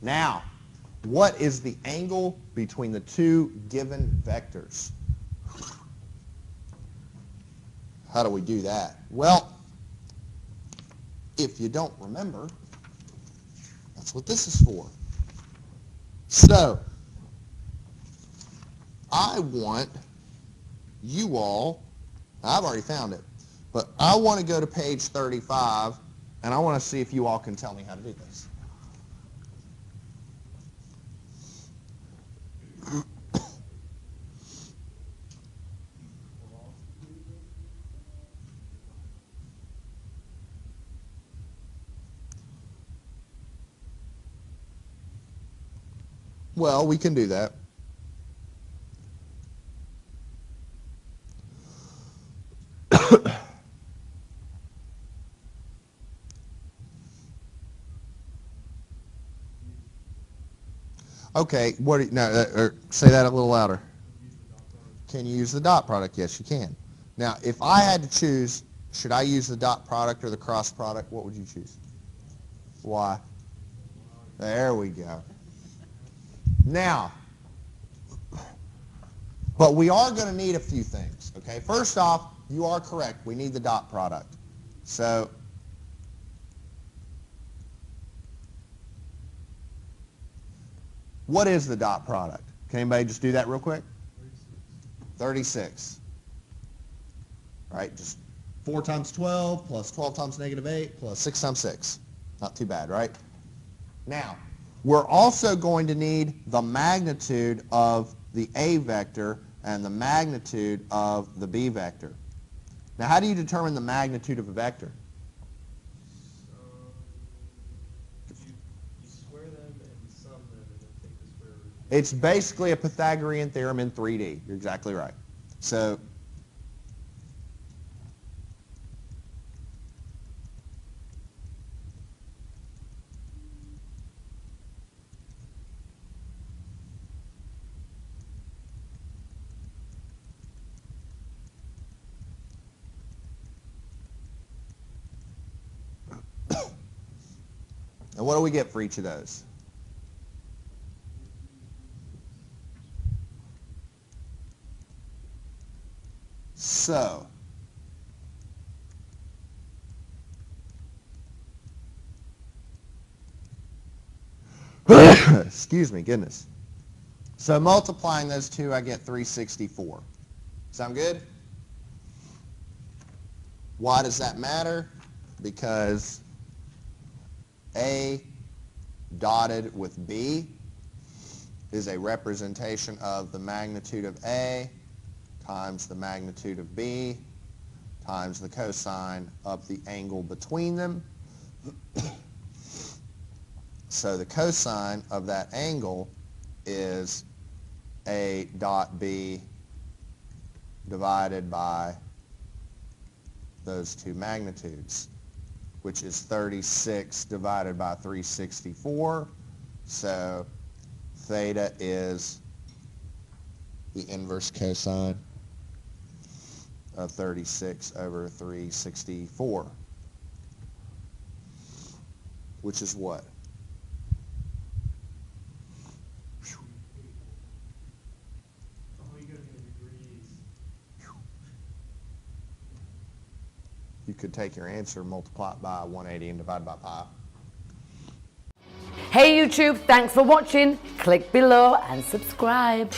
Now, what is the angle between the two given vectors? How do we do that? Well, if you don't remember, that's what this is for. So, I want you all, I've already found it, but I want to go to page 35, and I want to see if you all can tell me how to do this. Well, we can do that. Okay, say that a little louder. Can you use the dot product? Yes, you can. Now, if I had to choose, should I use the dot product or the cross product? What would you choose? Why? There we go. Now, but we are going to need a few things, okay? First off, you are correct. We need the dot product. So, what is the dot product? Can anybody just do that real quick? 36. Right, just 4 times 12 plus 12 times negative 8 plus 6 times 6. Not too bad, right? Now, we're also going to need the magnitude of the A vector and the magnitude of the B vector. Now, how do you determine the magnitude of a vector? You square them and sum them and then take the square root. It's basically a Pythagorean theorem in 3D. You're exactly right. So, and what do we get for each of those? So, excuse me, goodness. So multiplying those two, I get 364. Sound good? Why does that matter? Because A dotted with B is a representation of the magnitude of A times the magnitude of B times the cosine of the angle between them. So the cosine of that angle is A dot B divided by those two magnitudes, which is 36 divided by 364. So theta is the inverse cosine of 36 over 364, which is what? You could take your answer, multiply it by 180 and divide by pi. Hey YouTube, thanks for watching. Click below and subscribe.